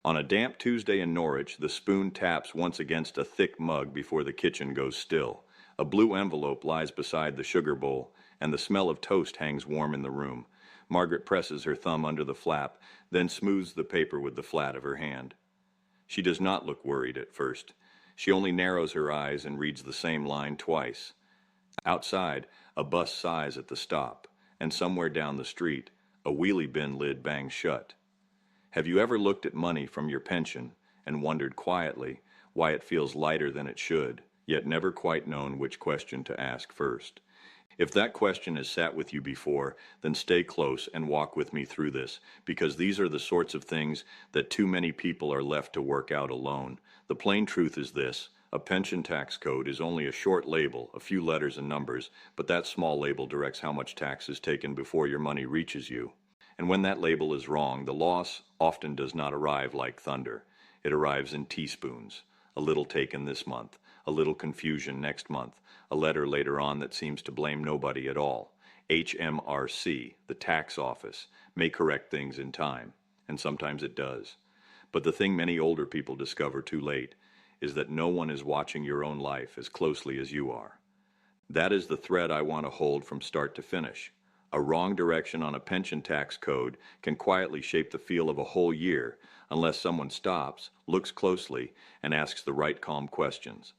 On a damp Tuesday in Norwich, the spoon taps once against a thick mug before the kitchen goes still. A blue envelope lies beside the sugar bowl, and the smell of toast hangs warm in the room. Margaret presses her thumb under the flap, then smooths the paper with the flat of her hand. She does not look worried at first. She only narrows her eyes and reads the same line twice. Outside, a bus sighs at the stop, and somewhere down the street, a wheelie bin lid bangs shut. Have you ever looked at money from your pension and wondered quietly why it feels lighter than it should, yet never quite known which question to ask first? If that question has sat with you before, then stay close and walk with me through this, because these are the sorts of things that too many people are left to work out alone. The plain truth is this: a pension tax code is only a short label, a few letters and numbers, but that small label directs how much tax is taken before your money reaches you. And when that label is wrong, the loss often does not arrive like thunder. It arrives in teaspoons. A little taken this month, a little confusion next month, a letter later on that seems to blame nobody at all. HMRC, the tax office, may correct things in time, and sometimes it does. But the thing many older people discover too late is that no one is watching your own life as closely as you are. That is the thread I want to hold from start to finish. A wrong direction on a pension tax code can quietly shape the feel of a whole year unless someone stops, looks closely, and asks the right calm questions.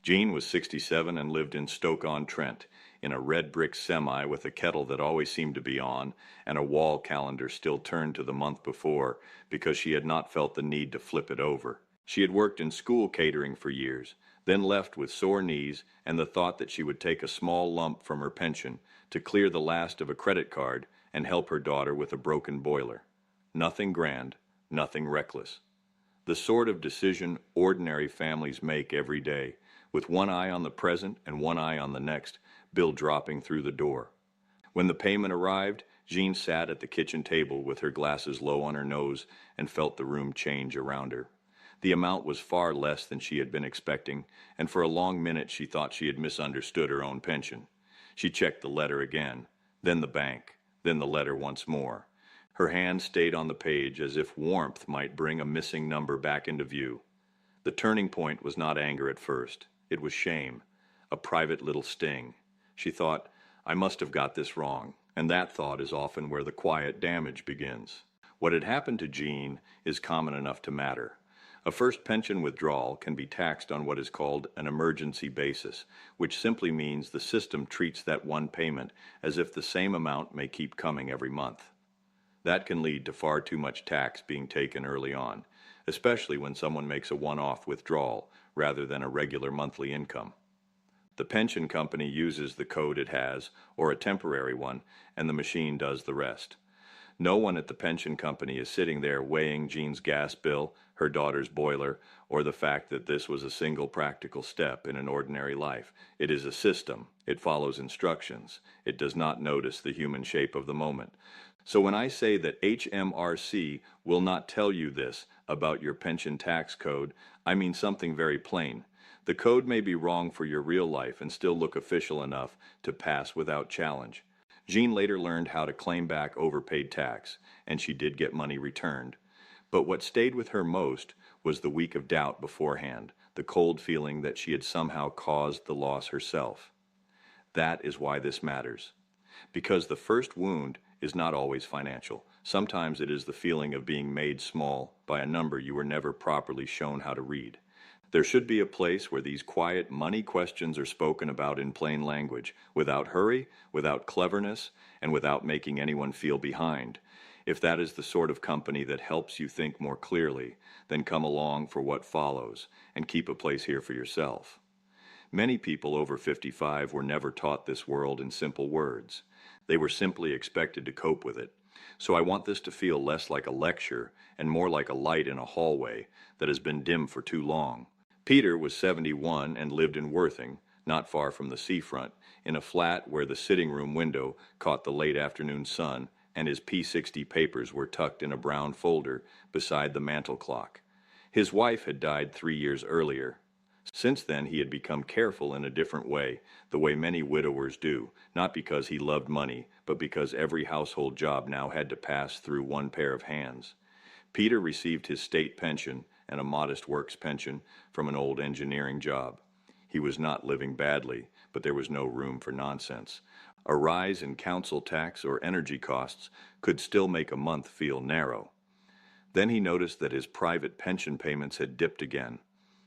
Jean was 67 and lived in Stoke-on-Trent, in a red brick semi with a kettle that always seemed to be on and a wall calendar still turned to the month before because she had not felt the need to flip it over. She had worked in school catering for years, then left with sore knees and the thought that she would take a small lump from her pension to clear the last of a credit card and help her daughter with a broken boiler. Nothing grand, nothing reckless. The sort of decision ordinary families make every day, with one eye on the present and one eye on the next, bill dropping through the door. When the payment arrived, Jean sat at the kitchen table with her glasses low on her nose and felt the room change around her. The amount was far less than she had been expecting, and for a long minute she thought she had misunderstood her own pension. She checked the letter again, then the bank, then the letter once more. Her hand stayed on the page as if warmth might bring a missing number back into view. The turning point was not anger at first. It was shame, a private little sting. She thought, I must have got this wrong, and that thought is often where the quiet damage begins. What had happened to Jean is common enough to matter. A first pension withdrawal can be taxed on what is called an emergency basis, which simply means the system treats that one payment as if the same amount may keep coming every month. That can lead to far too much tax being taken early on, especially when someone makes a one-off withdrawal rather than a regular monthly income. The pension company uses the code it has, or a temporary one, and the machine does the rest. No one at the pension company is sitting there weighing Jean's gas bill, her daughter's boiler, or the fact that this was a single practical step in an ordinary life. It is a system. It follows instructions. It does not notice the human shape of the moment. So when I say that HMRC will not tell you this about your pension tax code, I mean something very plain. The code may be wrong for your real life and still look official enough to pass without challenge. Jean later learned how to claim back overpaid tax, and she did get money returned. But what stayed with her most was the week of doubt beforehand, the cold feeling that she had somehow caused the loss herself. That is why this matters. Because the first wound is not always financial. Sometimes it is the feeling of being made small by a number you were never properly shown how to read. There should be a place where these quiet money questions are spoken about in plain language, without hurry, without cleverness, and without making anyone feel behind. If that is the sort of company that helps you think more clearly, then come along for what follows, and keep a place here for yourself. Many people over 55 were never taught this world in simple words. They were simply expected to cope with it. So I want this to feel less like a lecture and more like a light in a hallway that has been dim for too long. Peter was 71 and lived in Worthing, not far from the seafront, in a flat where the sitting room window caught the late afternoon sun and his P60 papers were tucked in a brown folder beside the mantel clock. His wife had died 3 years earlier. Since then he had become careful in a different way, the way many widowers do, not because he loved money, but because every household job now had to pass through one pair of hands. Peter received his state pension and a modest works pension from an old engineering job. He was not living badly, but there was no room for nonsense. A rise in council tax or energy costs could still make a month feel narrow. Then he noticed that his private pension payments had dipped again,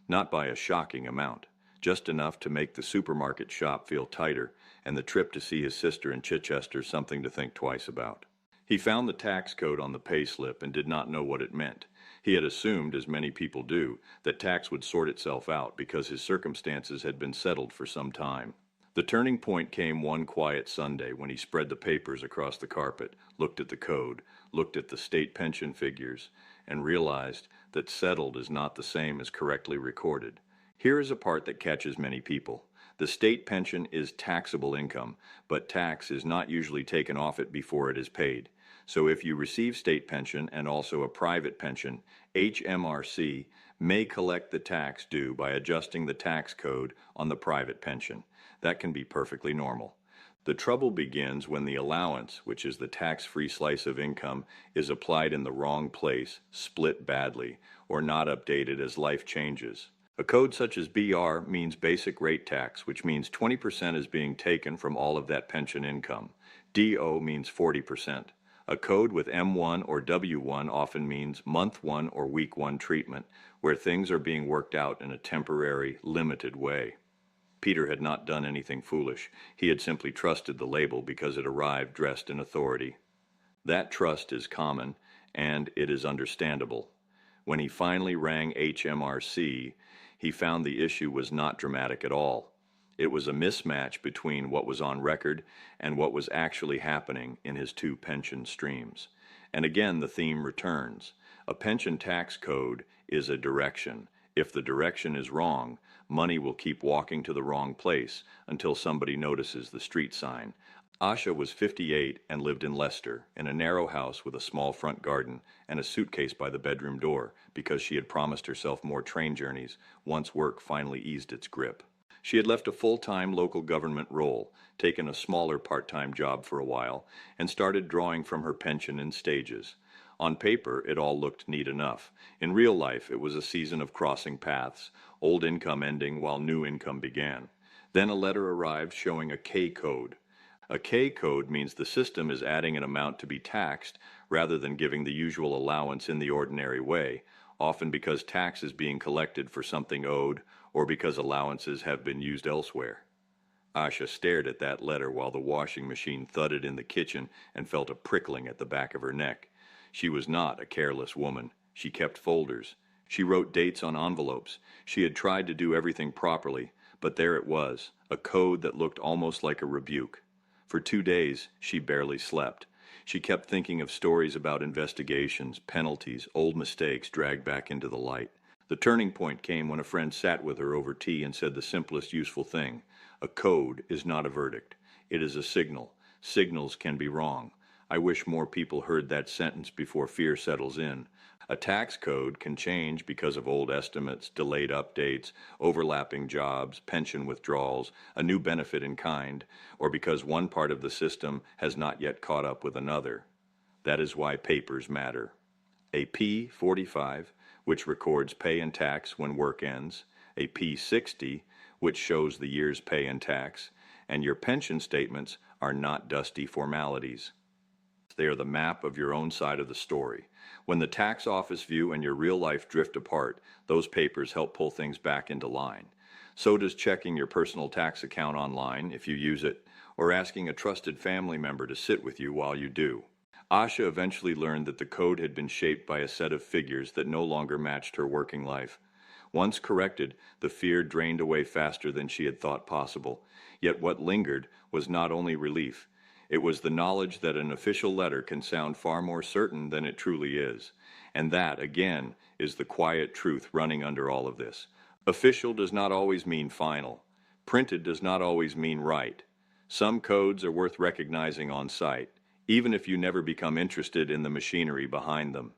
not by a shocking amount, just enough to make the supermarket shop feel tighter and the trip to see his sister in Chichester something to think twice about. He found the tax code on the payslip and did not know what it meant. He had assumed, as many people do, that tax would sort itself out because his circumstances had been settled for some time. The turning point came one quiet Sunday when he spread the papers across the carpet, looked at the code, looked at the state pension figures, and realized that settled is not the same as correctly recorded. Here is a part that catches many people. The state pension is taxable income, but tax is not usually taken off it before it is paid. So if you receive state pension and also a private pension, HMRC may collect the tax due by adjusting the tax code on the private pension. That can be perfectly normal. The trouble begins when the allowance, which is the tax-free slice of income, is applied in the wrong place, split badly, or not updated as life changes. A code such as BR means basic rate tax, which means 20% is being taken from all of that pension income. DO means 40%. A code with M1 or W1 often means month 1 or week 1 treatment, where things are being worked out in a temporary, limited way. Peter had not done anything foolish. He had simply trusted the label because it arrived dressed in authority. That trust is common, and it is understandable. When he finally rang HMRC, he found the issue was not dramatic at all. It was a mismatch between what was on record and what was actually happening in his two pension streams. And again, the theme returns. A pension tax code is a direction. If the direction is wrong, money will keep walking to the wrong place until somebody notices the street sign. Asha was 58 and lived in Leicester, in a narrow house with a small front garden and a suitcase by the bedroom door, because she had promised herself more train journeys once work finally eased its grip. She had left a full-time local government role, taken a smaller part-time job for a while, and started drawing from her pension in stages. On paper, it all looked neat enough. In real life, it was a season of crossing paths, old income ending while new income began. Then a letter arrived showing a K code. A K code means the system is adding an amount to be taxed rather than giving the usual allowance in the ordinary way, often because tax is being collected for something owed or because allowances have been used elsewhere. Asha stared at that letter while the washing machine thudded in the kitchen and felt a prickling at the back of her neck. She was not a careless woman. She kept folders. She wrote dates on envelopes. She had tried to do everything properly, but there it was, a code that looked almost like a rebuke. For 2 days, she barely slept. She kept thinking of stories about investigations, penalties, old mistakes dragged back into the light. The turning point came when a friend sat with her over tea and said the simplest useful thing. A code is not a verdict. It is a signal. Signals can be wrong. I wish more people heard that sentence before fear settles in. A tax code can change because of old estimates, delayed updates, overlapping jobs, pension withdrawals, a new benefit in kind, or because one part of the system has not yet caught up with another. That is why papers matter. A P45, which records pay and tax when work ends, a P60, which shows the year's pay and tax, and your pension statements are not dusty formalities. They are the map of your own side of the story. When the tax office view and your real life drift apart, those papers help pull things back into line. So does checking your personal tax account online, if you use it, or asking a trusted family member to sit with you while you do. Asha eventually learned that the code had been shaped by a set of figures that no longer matched her working life. Once corrected, the fear drained away faster than she had thought possible. Yet what lingered was not only relief. It was the knowledge that an official letter can sound far more certain than it truly is. And that, again, is the quiet truth running under all of this. Official does not always mean final. Printed does not always mean right. Some codes are worth recognizing on sight, even if you never become interested in the machinery behind them.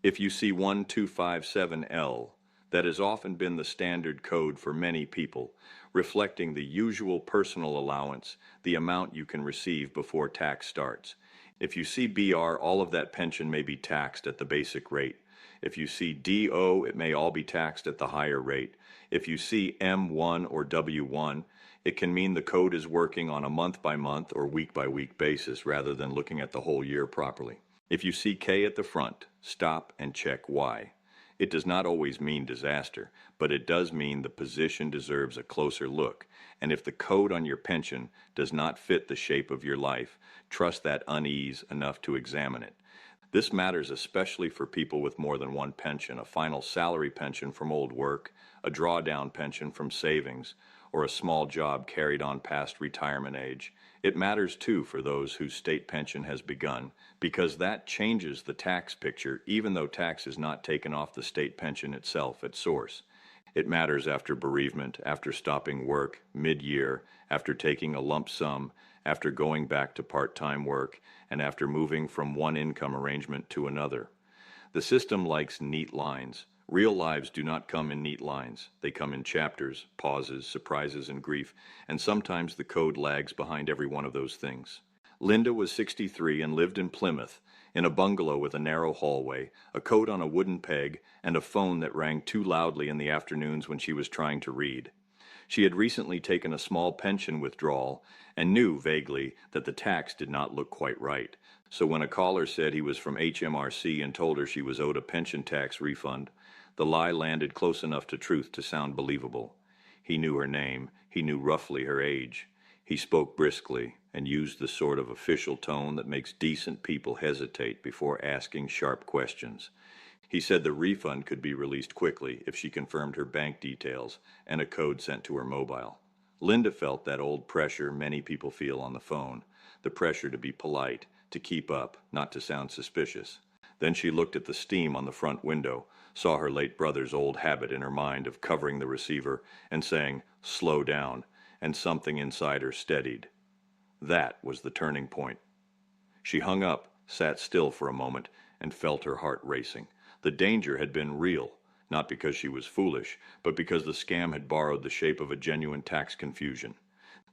If you see 1257L, that has often been the standard code for many people, reflecting the usual personal allowance, the amount you can receive before tax starts. If you see BR, all of that pension may be taxed at the basic rate, If you see DO, it may all be taxed at the higher rate. If you see M1 or W1, it can mean the code is working on a month-by-month or week-by-week basis rather than looking at the whole year properly. If you see K at the front, stop and check why. It does not always mean disaster, but it does mean the position deserves a closer look. And if the code on your pension does not fit the shape of your life, trust that unease enough to examine it. This matters especially for people with more than one pension, a final salary pension from old work, a drawdown pension from savings, or a small job carried on past retirement age. It matters too for those whose state pension has begun, because that changes the tax picture even though tax is not taken off the state pension itself at source. It matters after bereavement, after stopping work mid-year, after taking a lump sum, after going back to part-time work, and after moving from one income arrangement to another. The system likes neat lines. Real lives do not come in neat lines. They come in chapters, pauses, surprises, and grief, and sometimes the code lags behind every one of those things. Linda was 63 and lived in Plymouth, in a bungalow with a narrow hallway, a coat on a wooden peg, and a phone that rang too loudly in the afternoons when she was trying to read. She had recently taken a small pension withdrawal and knew vaguely that the tax did not look quite right. So when a caller said he was from HMRC and told her she was owed a pension tax refund, the lie landed close enough to truth to sound believable. He knew her name. He knew roughly her age. He spoke briskly and used the sort of official tone that makes decent people hesitate before asking sharp questions. He said the refund could be released quickly if she confirmed her bank details and a code sent to her mobile. Linda felt that old pressure many people feel on the phone, the pressure to be polite, to keep up, not to sound suspicious. Then she looked at the steam on the front window, saw her late brother's old habit in her mind of covering the receiver and saying, "Slow down," and something inside her steadied. That was the turning point. She hung up, sat still for a moment, and felt her heart racing. The danger had been real, not because she was foolish, but because the scam had borrowed the shape of a genuine tax confusion.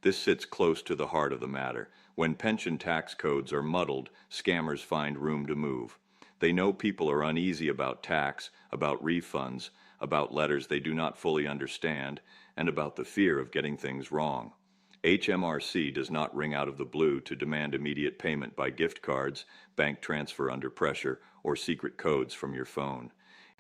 This sits close to the heart of the matter. When pension tax codes are muddled, scammers find room to move. They know people are uneasy about tax, about refunds, about letters they do not fully understand, and about the fear of getting things wrong. HMRC does not ring out of the blue to demand immediate payment by gift cards, bank transfer under pressure, or secret codes from your phone.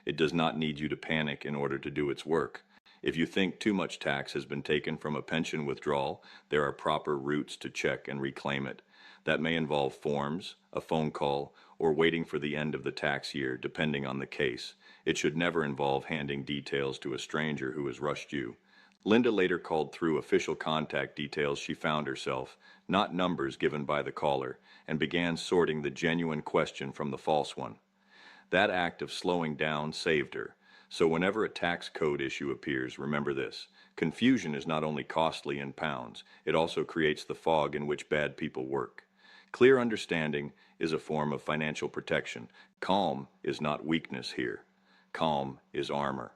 It does not need you to panic in order to do its work. If you think too much tax has been taken from a pension withdrawal, there are proper routes to check and reclaim it. That may involve forms, a phone call, or waiting for the end of the tax year, depending on the case. It should never involve handing details to a stranger who has rushed you. Linda later called through official contact details she found herself, not numbers given by the caller, and began sorting the genuine question from the false one. That act of slowing down saved her. So whenever a tax code issue appears, remember this. Confusion is not only costly in pounds, it also creates the fog in which bad people work. Clear understanding is a form of financial protection. Calm is not weakness here. Calm is armor.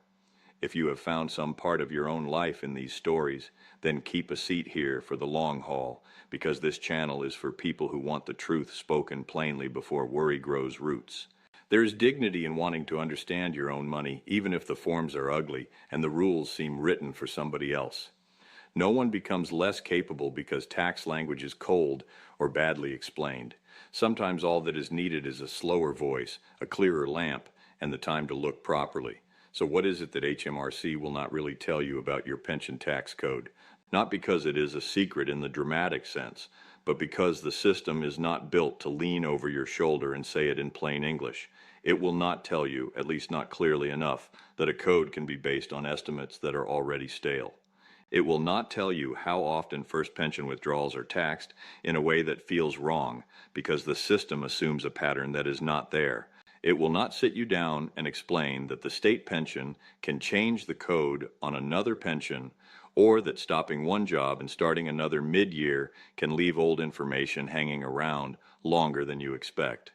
If you have found some part of your own life in these stories, then keep a seat here for the long haul, because this channel is for people who want the truth spoken plainly before worry grows roots. There is dignity in wanting to understand your own money, even if the forms are ugly and the rules seem written for somebody else. No one becomes less capable because tax language is cold or badly explained. Sometimes all that is needed is a slower voice, a clearer lamp, and the time to look properly. So what is it that HMRC will not really tell you about your pension tax code? Not because it is a secret in the dramatic sense, but because the system is not built to lean over your shoulder and say it in plain English. It will not tell you, at least not clearly enough, that a code can be based on estimates that are already stale. It will not tell you how often first pension withdrawals are taxed in a way that feels wrong, because the system assumes a pattern that is not there. It will not sit you down and explain that the state pension can change the code on another pension, or that stopping one job and starting another mid-year can leave old information hanging around longer than you expect.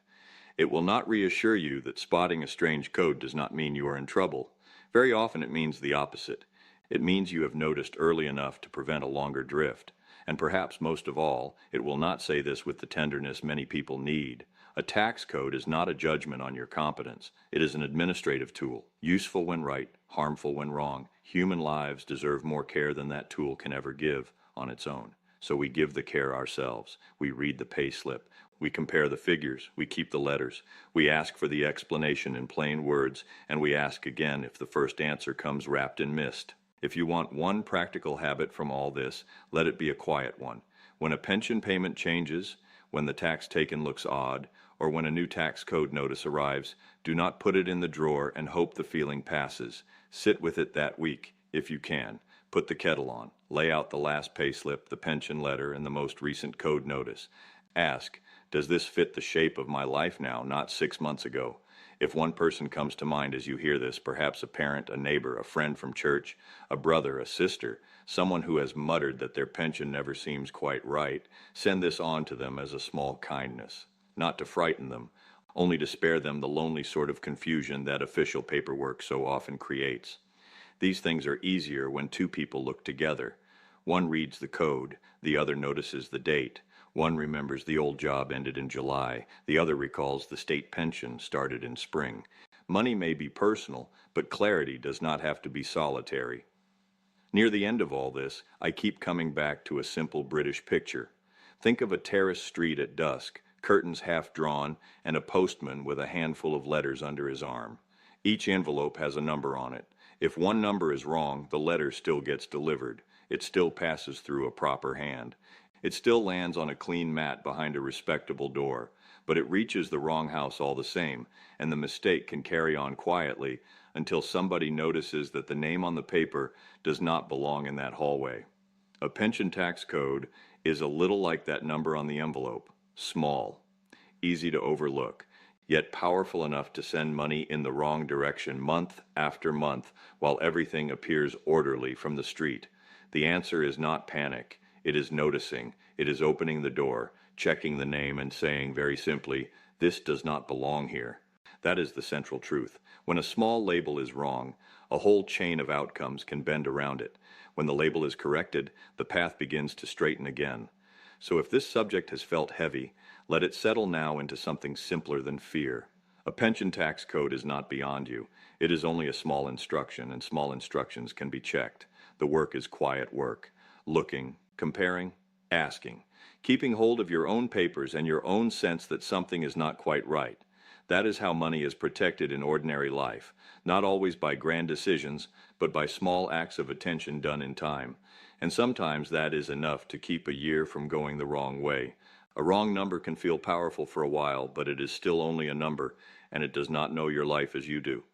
It will not reassure you that spotting a strange code does not mean you are in trouble. Very often it means the opposite. It means you have noticed early enough to prevent a longer drift. And perhaps most of all, it will not say this with the tenderness many people need. A tax code is not a judgment on your competence. It is an administrative tool, useful when right, harmful when wrong. Human lives deserve more care than that tool can ever give on its own. So we give the care ourselves. We read the pay slip. We compare the figures. We keep the letters. We ask for the explanation in plain words, and we ask again if the first answer comes wrapped in mist. If you want one practical habit from all this, let it be a quiet one. When a pension payment changes, when the tax taken looks odd, or when a new tax code notice arrives, do not put it in the drawer and hope the feeling passes. Sit with it that week, if you can. Put the kettle on. Lay out the last payslip, the pension letter, and the most recent code notice. Ask, does this fit the shape of my life now, not 6 months ago? If one person comes to mind as you hear this, perhaps a parent, a neighbor, a friend from church, a brother, a sister, someone who has muttered that their pension never seems quite right, send this on to them as a small kindness. Not to frighten them, only to spare them the lonely sort of confusion that official paperwork so often creates. These things are easier when two people look together. One reads the code, the other notices the date. One remembers the old job ended in July, the other recalls the state pension started in spring. Money may be personal, but clarity does not have to be solitary. Near the end of all this, I keep coming back to a simple British picture. Think of a terrace street at dusk, curtains half drawn, and a postman with a handful of letters under his arm. Each envelope has a number on it. If one number is wrong, the letter still gets delivered. It still passes through a proper hand. It still lands on a clean mat behind a respectable door, but it reaches the wrong house all the same, and the mistake can carry on quietly until somebody notices that the name on the paper does not belong in that hallway. A pension tax code is a little like that number on the envelope. Small, easy to overlook, yet powerful enough to send money in the wrong direction month after month while everything appears orderly from the street. The answer is not panic. It is noticing. It is opening the door, checking the name, and saying very simply, "This does not belong here." That is the central truth. When a small label is wrong, a whole chain of outcomes can bend around it. When the label is corrected, the path begins to straighten again. So if this subject has felt heavy, let it settle now into something simpler than fear. A pension tax code is not beyond you. It is only a small instruction, and small instructions can be checked. The work is quiet work. Looking, comparing, asking. Keeping hold of your own papers and your own sense that something is not quite right. That is how money is protected in ordinary life, not always by grand decisions, but by small acts of attention done in time. And sometimes that is enough to keep a year from going the wrong way. A wrong number can feel powerful for a while, but it is still only a number, and it does not know your life as you do.